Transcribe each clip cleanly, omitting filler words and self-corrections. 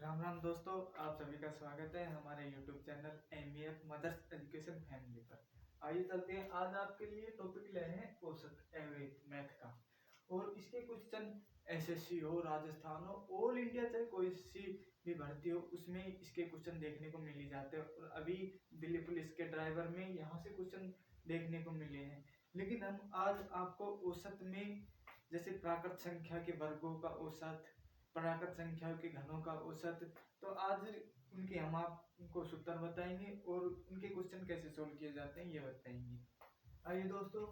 राम राम दोस्तों, आप सभी का स्वागत है हमारे YouTube channel MEF mothers education family पर। आइए चलते हैं। आज आपके लिए टॉपिक लाए हैं औसत एवरेज मैथ का, और इसके क्वेश्चन एसएससी हो, राजस्थान हो, ऑल इंडिया चाहे कोई सी भी भर्ती हो, उसमें इसके क्वेश्चन देखने को मिल ही जाते हैं। और अभी दिल्ली पुलिस के ड्राइवर में यहाँ से क्वेश्चन देखने को मिले हैं। लेकिन हम आज आपको औसत में, जैसे प्राकृत संख्या के वर्गों का औसत, प्राकृत संख्याओं के घनों का औसत, तो आज उनके हम आपको सूत्र बताएंगे और उनके क्वेश्चन कैसे सोल्व किए जाते हैं ये बताएंगे। आइए दोस्तों,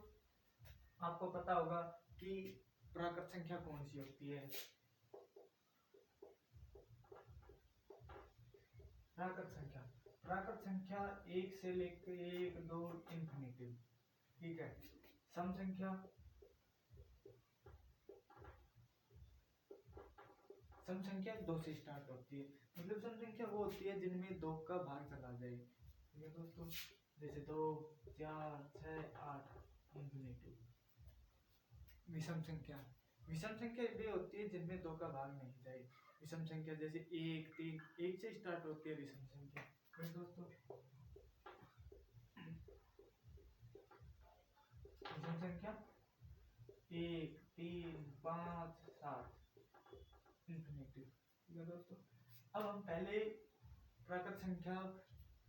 आपको पता होगा कि प्राकृत संख्या कौन सी होती है। प्राकृत संख्या एक से लेकर एक दो इंफिनिटी, ठीक है। सम संख्या सम संख्या दो से स्टार्ट होती है। मतलब सम संख्या वो होती है जिनमें दो का भाग चला जाए, ठीक है दोस्तों। जैसे 2, 4, 6, 8 इंफिनिटी। विषम संख्या वे होती है जिनमें दो का भाग नहीं जाए। विषम संख्या जैसे 1, 3, 1 से स्टार्ट होती है विषम संख्या, ठीक है दोस्तों। विषम संख्या 1, 3, 5, 7 इंफिनिटी, ठीक है दोस्तों। अब हम पहले प्राकृत संख्या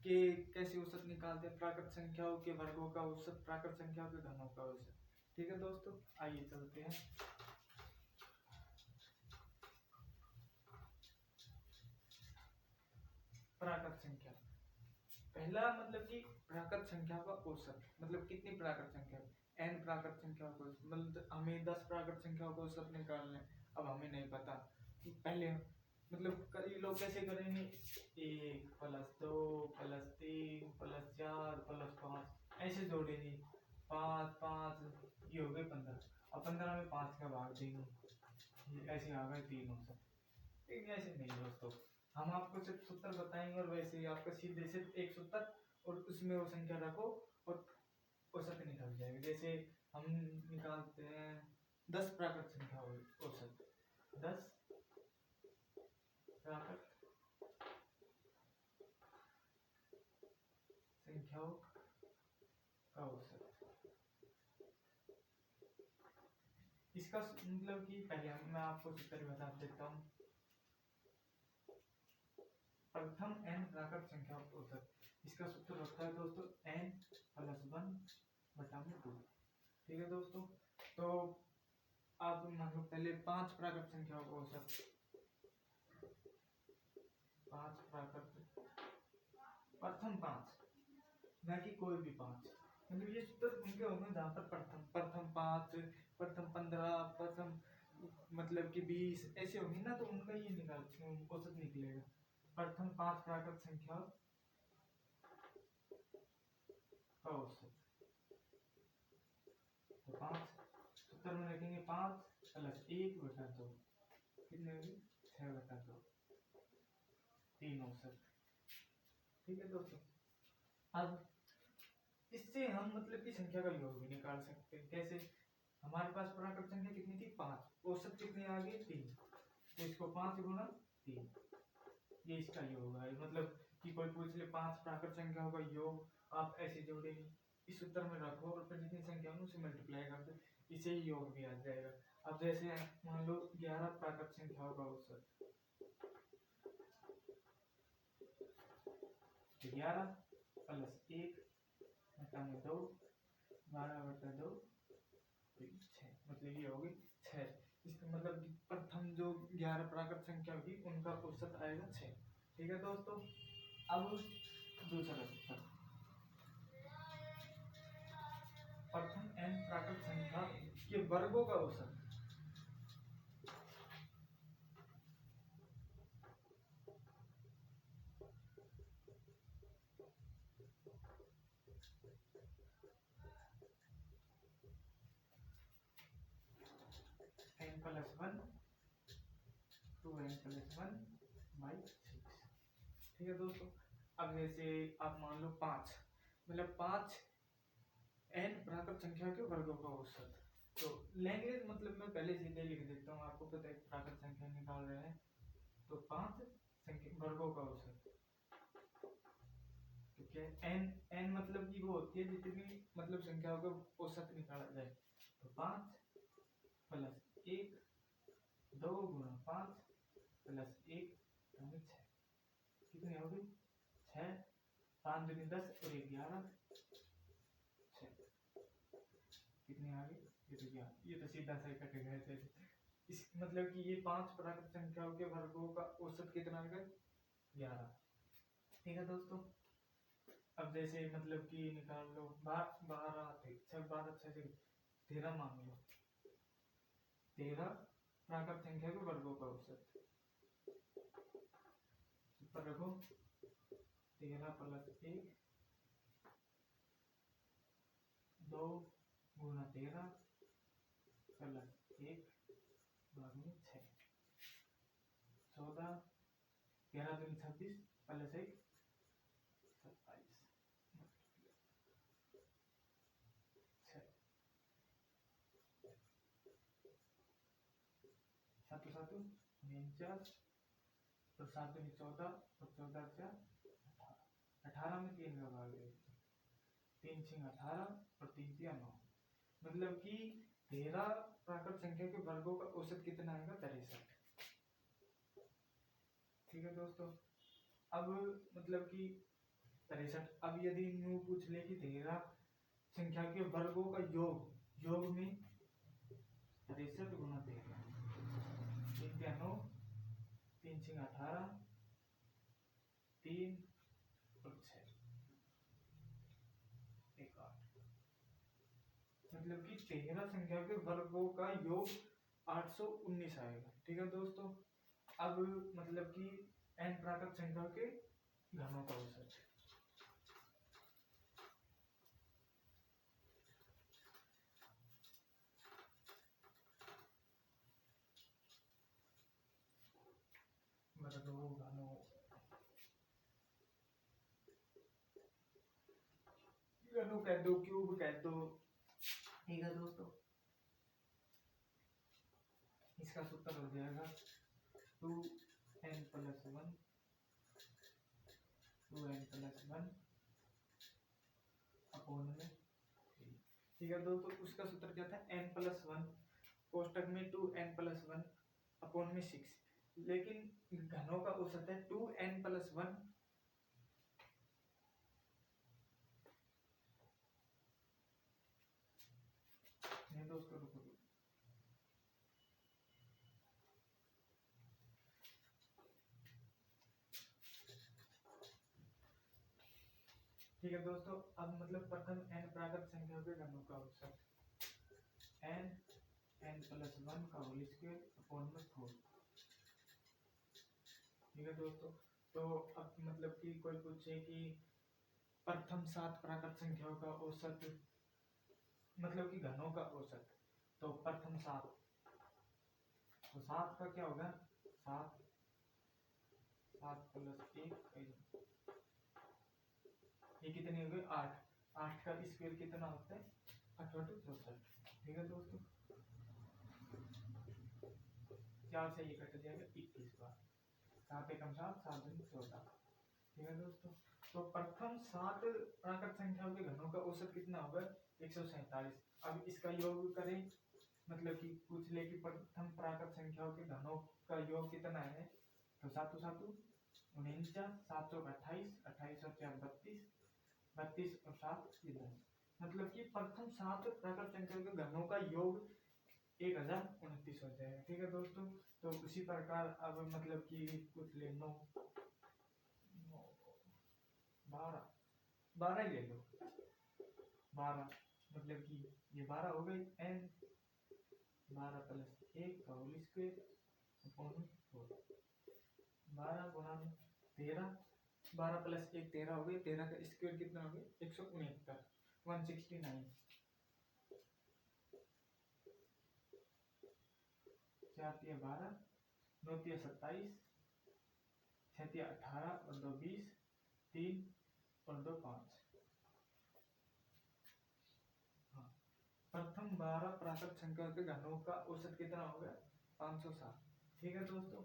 के कैसे औसत निकालते हैं, प्राकृत संख्याओं के वर्गों का औसत, प्राकृत संख्याओं के घनों का औसत, ठीक है दोस्तों। आइए चलते हैं। प्राकृत संख्या, पहला मतलब कि प्राकृत संख्या का औसत, मतलब कितनी प्राकृत संख्या, n प्राकृत संख्या का औसत, मतलब हमें 10 प्राकृत संख्याओं का औसत निकालना है। अब हमें नहीं पता, पहले मतलब कई लोग कैसे करेंगे, 1 + 2 + 3 + 4 + 5 ऐसे जोड़ेंगे। 5 5 ये हो गए 15, अब 15 में 5 का भाग देंगे, ऐसे आ गए 3 औसत। लेकिन ऐसे नहीं दोस्तों, हम आपको सिर्फ सूत्र बताएंगे और वैसे ही आपका सीधे सिर्फ एक सूत्र और उसमें वो संख्या रखो और औसत निकल जाएगा। जैसे हम निकालते हैं 10 प्राकृत संख्या औसत, 10 प्राकृत संख्याओं का औसत। इसका मतलब कि पहले मैं आपको सूत्र बता देता हूँ। प्रथम n प्राकृत संख्या का औसत, इसका सूत्र होता है दोस्तों n + 1/2, ठीक है दोस्तों। तो आप मान लो पहले 5 प्राकृत संख्याओं का औसत, 5 प्राकृत, प्रथम 5, न कि कोई भी 5, मतलब ये सूत्र उनके होंगे जहाँ पर प्रथम 5, प्रथम 15, प्रथम मतलब कि 20 ऐसे होंगे ना, तो उनका ये निकाल औसत निकलेगा। प्रथम 5 प्राकृत संख्या का औसत, तो 5 सूत्र में रखेंगे 5 + 1/2, कितने होगी 6/2, 3 औसत, ठीक है दोस्तों। अब इससे हम मतलब की संख्या का योग भी निकाल सकते हैं। कैसे, हमारे पास प्राकृत संख्या कितनी थी 5, औसत कितनी आ गई 3, तो इसको 5 × 3, ये इसका योग है। मतलब कि कोई पूछ ले 5 प्राकृत संख्याओं का योग, आप ऐसे जोड़ेंगे, इस सूत्र में रखो और फिर जितनी संख्या उसे मल्टीप्लाई कर दो, इसे ही योग भी आ जाएगा। अब जैसे मान लो 11 प्राकृत संख्याओं का औसत, 11 + 1/2, 12/2, 6, मतलब ये होगी 6। इसका मतलब प्रथम जो 11 प्राकृत संख्या होगी उनका औसत आएगा 6, ठीक है दोस्तों। अब दूसरा सूत्र, प्रथम n प्राकृत संख्या के वर्गों का औसत, n + 1 2n + 1/6, ठीक है दोस्तों। अब जैसे आप मान लो 5, मतलब 5 n प्राकृत संख्या के वर्गों का औसत, तो लेंगे, मतलब मैं पहले सीधे लिख देता हूँ, आपको पता है प्राकृत संख्या निकाल रहे हैं, तो 5 संख्या वर्गों का औसत। तो क्या एन, एन मतलब की वो होती है जितनी मतलब संख्याओं का औसत निकाला जाए। तो 5 प्लस 1 2 गुणा 5 प्लस 1 यानी 6 कितनी होगी 6, 5 दूनी 10 और 1 11 6 कितनी आ गई ये तो क्या ये तो सीधा सा कट गया थे। इस मतलब कि ये 5 प्राकृत संख्याओं के वर्गों का औसत कितना आ गया 11। ठीक है दोस्तों, अब जैसे मतलब कि निकाल लो 12 6 13 मान लो 13 प्राकृत संख्या के वर्गों का औसत पर रखो 13 प्लस 1 2 गुना 13 प्लस 1 भाग 6 14 13 दूनी 26 प्लस 1 27 सात सात 49 और 7 दूनी 14 और 14 4 18 में 3 का भाग है 3 6 18 और 3 3 9 मतलब कि 13 प्राकृत संख्या के वर्गों का औसत कितना आएगा 63। ठीक है दोस्तों, अब मतलब कि 63 अब यदि न्यू पूछ ले कि 13 संख्या के वर्गों का योग में 63 गुना 13 3 3 9 3 6 18 3 और 6 1 8 मतलब कि 13 संख्या के वर्गों का योग 819 आएगा। ठीक है दोस्तों, अब मतलब कि n प्राकृत संख्या के घनों का औसत वर्गों घनों घनों कह दो क्यूब कह दो। ठीक है दोस्तों, इसका सूत्र हो जाएगा 2n प्लस 1 अपॉन में 3। ठीक है दोस्तों, उसका सूत्र क्या था n प्लस 1 कोष्टक में 2n प्लस 1 अपॉन में 6, लेकिन घनों का औसत है 2n प्लस 1 नहीं दोस्तों रुको। ठीक है दोस्तों, अब मतलब प्रथम n प्राकृत संख्याओं के घनों का औसत n प्लस 1 का होल स्क्वायर अपॉन में 4। ठीक है दोस्तों, तो अब मतलब कि कोई पूछे कि प्रथम 7 प्राकृत संख्याओं का औसत मतलब कि घनों का औसत, तो प्रथम 7 तो 7 का क्या होगा 7 प्लस 1 ये कितनी हो गई 8 का स्क्वायर कितना होता है 8 बटे 64। ठीक है दोस्तों, 4 से ये कट जाएगा 21 बार 7 एकम 7 7 दूनी 14। ठीक है दोस्तों, तो प्रथम 7 प्राकृत संख्याओं के घनों का औसत कितना होगा 147। अब इसका योग करें मतलब कि पूछ ले कि प्रथम प्राकृत संख्याओं के घनों का योग कितना है, तो 7 7 49 7 28 28 और 4 32 32 और 7 10 मतलब कि प्रथम 7 प्राकृत संख्याओं के घनों का योग 1029 हो जाएगा। ठीक है दोस्तों, तो उसी प्रकार अब मतलब कि कुछ ले 9 12 12 ले लो 12 मतलब कि ये 12 हो गई n 12 प्लस 1 का होल स्क्वायर अपॉन 4 12 गुणा 13 12 प्लस 1 13 हो गई 13 का स्क्वायर कितना हो गया 169 169 4 तिया 12 9 तिया 27 6 तिया 18 और 2 20 3 और 2 5। हाँ, प्रथम 12 प्राकृत संख्या के घनों का औसत कितना होगा 507। ठीक है दोस्तों,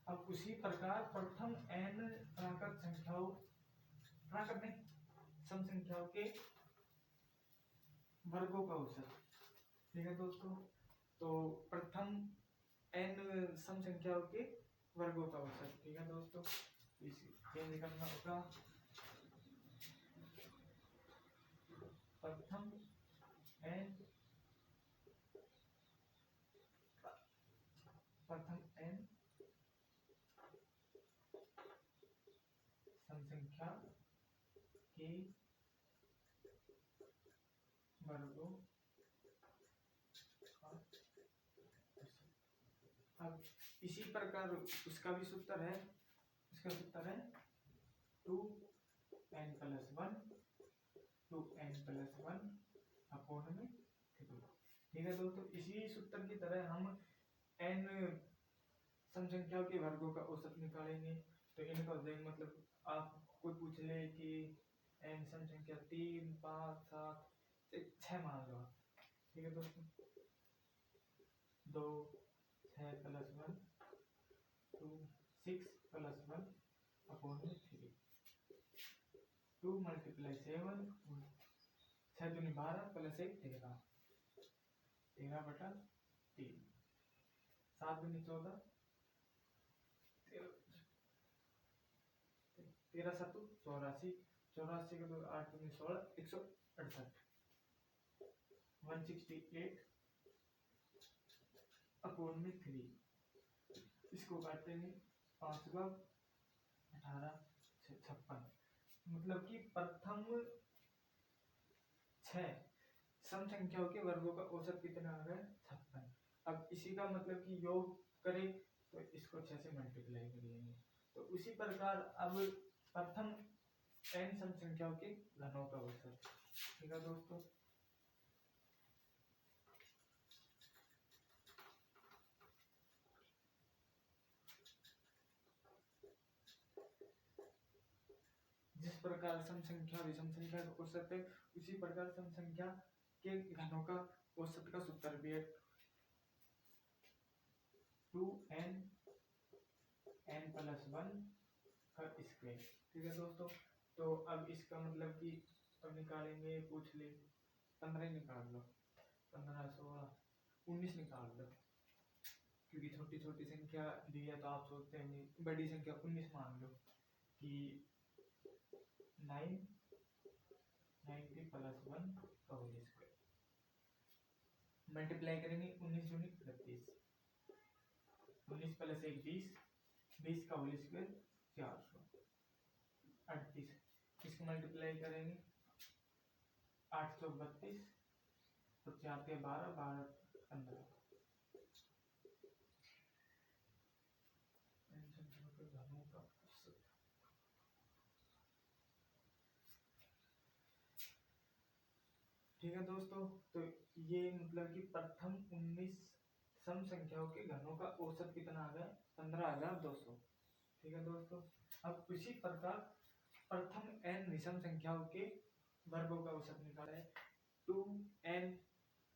अब उसी प्रकार प्रथम n प्राकृत संख्याओं, प्राकृत नहीं, सम संख्याओं के वर्गों का औसत। ठीक है दोस्तों, तो प्रथम n सम संख्याओं के वर्गों का औसत। ठीक है दोस्तों, इसे निकालना होगा प्रथम n सम संख्या के वर्गों का औसत। अब इसी प्रकार उसका भी सूत्र है, इसका सूत्र है 2n+1 अपॉन में 3। ठीक है दोस्तों, इसी सूत्र की तरह हम n सम संख्याओं के वर्गों का औसत निकालेंगे। तो इनका हो जाएगा, मतलब आप कोई पूछ ले कि n सम संख्या 3, 5, 7, 6 मान लो। ठीक है दोस्तों, 2, 6+1 2, 6+1 अपॉन में 3। 2 × 7 6 दूनी 12 प्लस 1 13, 13/3। 7 दूनी 14, 13 7 84, 84 के 2 8 दूनी 16, 168, 168 अपॉन में 3। इसको काटेंगे 5 का 18 56, मतलब कि प्रथम 6 सम संख्याओं के वर्गों का औसत कितना आ रहा है 56। अब इसी का मतलब कि योग करें तो इसको 6 से मल्टीप्लाई करेंगे। तो उसी प्रकार अब प्रथम n सम संख्याओं के घनों का औसत। ठीक है दोस्तों, जिस प्रकार सम संख्या विषम संख्या का औसत है, उसी प्रकार सम संख्या के घनों का औसत का सूत्र भी है 2n n+1 का स्क्वायर। ठीक है दोस्तों, तो अब इसका मतलब कि अब निकालेंगे, पूछ ले 15 निकाल लो, 15 16 19 निकाल लो, क्योंकि छोटी छोटी संख्या दी है तो आप सोचते हैं बड़ी संख्या 19 मान लो कि 90 +1 का होल स्क्वायर। मल्टीप्लाई करेंगे 19 दूनी 38, 19 + 1 20, 20 का होल स्क्वायर 438। इसको मल्टीप्लाई करेंगे 832, तो 4 के 12, 12 15। ठीक है दोस्तों, तो ये मतलब कि प्रथम 19 सम संख्याओं के घनों का औसत कितना आ गया 15,200। ठीक है दोस्तों, अब उसी प्रकार प्रथम n विषम संख्याओं के वर्गों का औसत निकाला है 2n -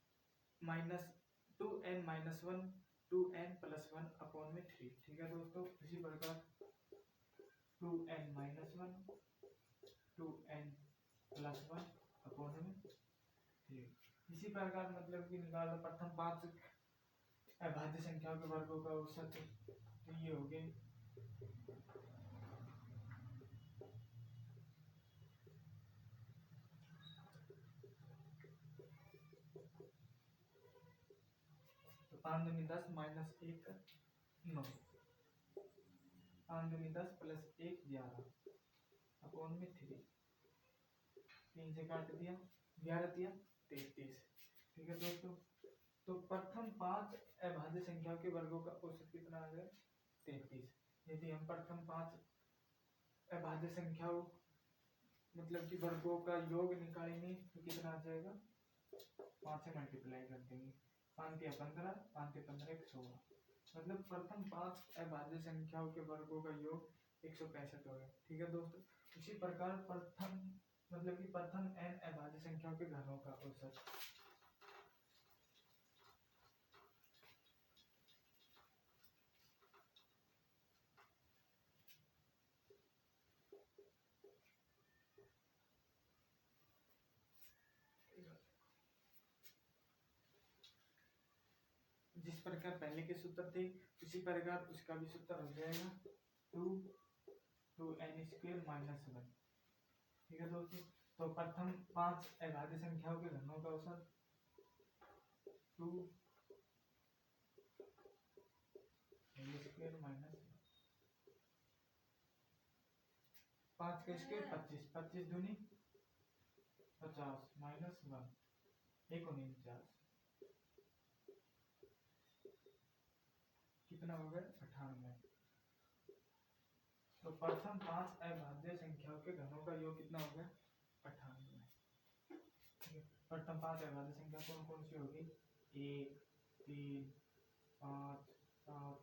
2n-1 2n+1 अपॉन में 3। ठीक है दोस्तों, इसी प्रकार 2n-1 2n+1 अपॉन में 3। इसी प्रकार मतलब कि निकाल लो प्रथम 5 अभाज्य संख्याओं के वर्गों का औसत। तो ये हो गए तो 5 दूनी 10 -1 9, 5 दूनी 10 + 1 11 अपॉन में 3। 3 से काट दिया, 11 दिया 33। ठीक है दोस्तों, तो प्रथम 5 अभाज्य संख्याओं के वर्गों का औसत कितना आ गया 33। यदि हम प्रथम 5 अभाज्य संख्याओं मतलब कि वर्गों का योग निकालेंगे तो कितना आ जाएगा, 5 से मल्टीप्लाई कर देंगे, 5 या 15, 5 के 15 116, मतलब प्रथम 5 अभाज्य संख्याओं के वर्गों का योग 165 हो गया। ठीक है दोस्तों, इसी प्रकार प्रथम मतलब कि प्रथम n अभाज्य संख्याओं के घनों का औसत। जिस प्रकार पहले के सूत्र थे उसी प्रकार उसका भी सूत्र हो जाएगा 2n² - 1। ठीक है दोस्तों, तो प्रथम 5 अभाज्य संख्याओं के घनों का औसत 2n² - 1। 5 का स्क्वायर 25, 25 दूनी 50 -1 49, कितना हो गया 98। तो प्रथम 5 अभाज्य संख्याओं के घनों का योग कितना हो गया 98। ठीक है, प्रथम 5 अभाज्य संख्या कौन कौन सी होगी 1 3 5 7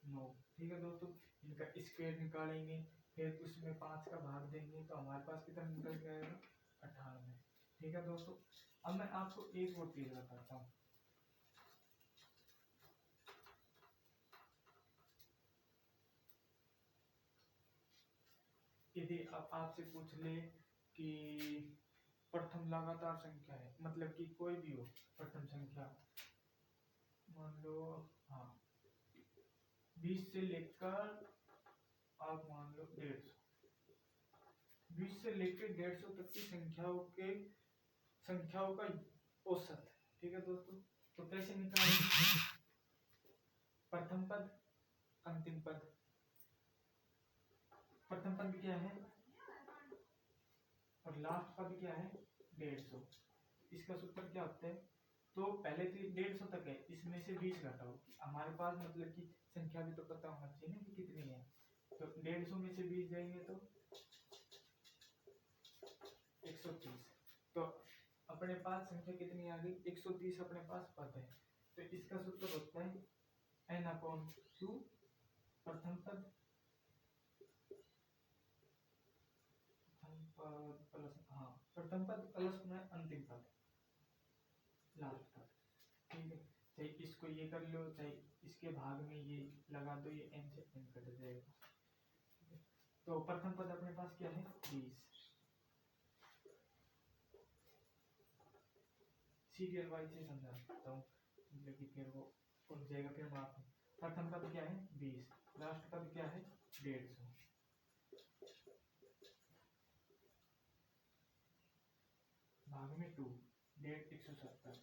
9। ठीक है दोस्तों, इनका स्क्वायर निकालेंगे फिर उसमें 5 का भाग देंगे तो हमारे पास कितना निकल जाएगा 98। ठीक है दोस्तों, अब मैं आपको एक और चीज बताता हूँ। यदि अब आपसे पूछ ले कि प्रथम लगातार संख्या है, मतलब कि कोई भी हो प्रथम संख्या, मान लो हाँ 20 से लेकर आप मान लो 150, 20 से लेकर 150 तक की संख्याओं का औसत। ठीक है दोस्तों, तो कैसे निकालेंगे, प्रथम पद अंतिम पद। प्रथम पद क्या है और लास्ट पद क्या है 150। इसका सूत्र क्या होता है, तो पहले तो 150 तक है, इसमें से 20 घटाओ, हमारे पास मतलब कि संख्या भी तो पता होना चाहिए ना कि कितनी है। तो 150 में से 20 जाएंगे तो 130। तो अपने पास संख्या कितनी आ गई 130 अपने पास पद है। तो इसका सूत्र होता है n/2 प्रथम पद प्लस प्रथम पद प्लस में अंतिम पद लास्ट पद। ठीक है, चाहे इसको ये कर लो चाहे इसके भाग में ये लगा दो, ये n से n कट जाएगा। तो प्रथम पद अपने पास क्या है 20। सीरियल वाइज से समझाता हूँ, मतलब कि फिर वो उठ जाएगा। फिर मैं आपको प्रथम पद क्या है 20, लास्ट पद क्या है 150, भाग में 2 170।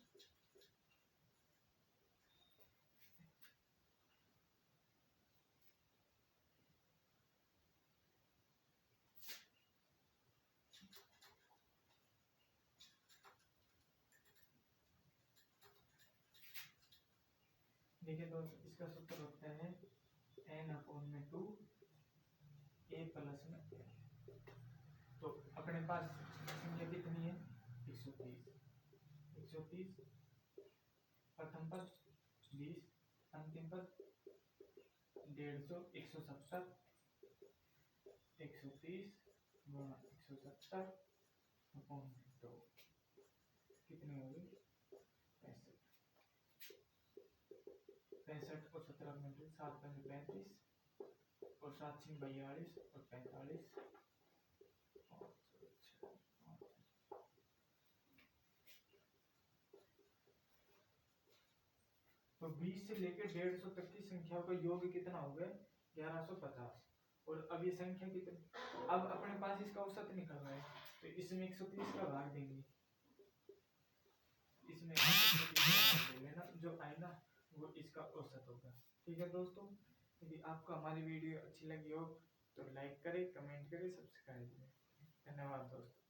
देखिए दोस्तों, इसका सूत्र होता है n/2 a प्लस में n। तो अपने पास संख्या कितनी है 130, 130 प्रथम पद 20, अंतिम पद 150, 170, 130 गुणा 170 अपॉन 2 कितनी होगी 65। 65 और 17 में 7 में 35 और 7 से 42 और 45 और 6। तो 20 से लेकर 150 तक की संख्याओं का योग कितना हो गया 1150। और अब ये संख्या कितनी, अब अपने पास इसका औसत निकल रहा है तो इसमें 130 का भाग देंगे, इसमें 130 का भाग दे लेना, जो आए ना वो इसका औसत होगा। ठीक है दोस्तों, यदि आपको हमारी वीडियो अच्छी लगी हो तो लाइक करें, कमेंट करें, सब्सक्राइब करें। धन्यवाद दोस्तों।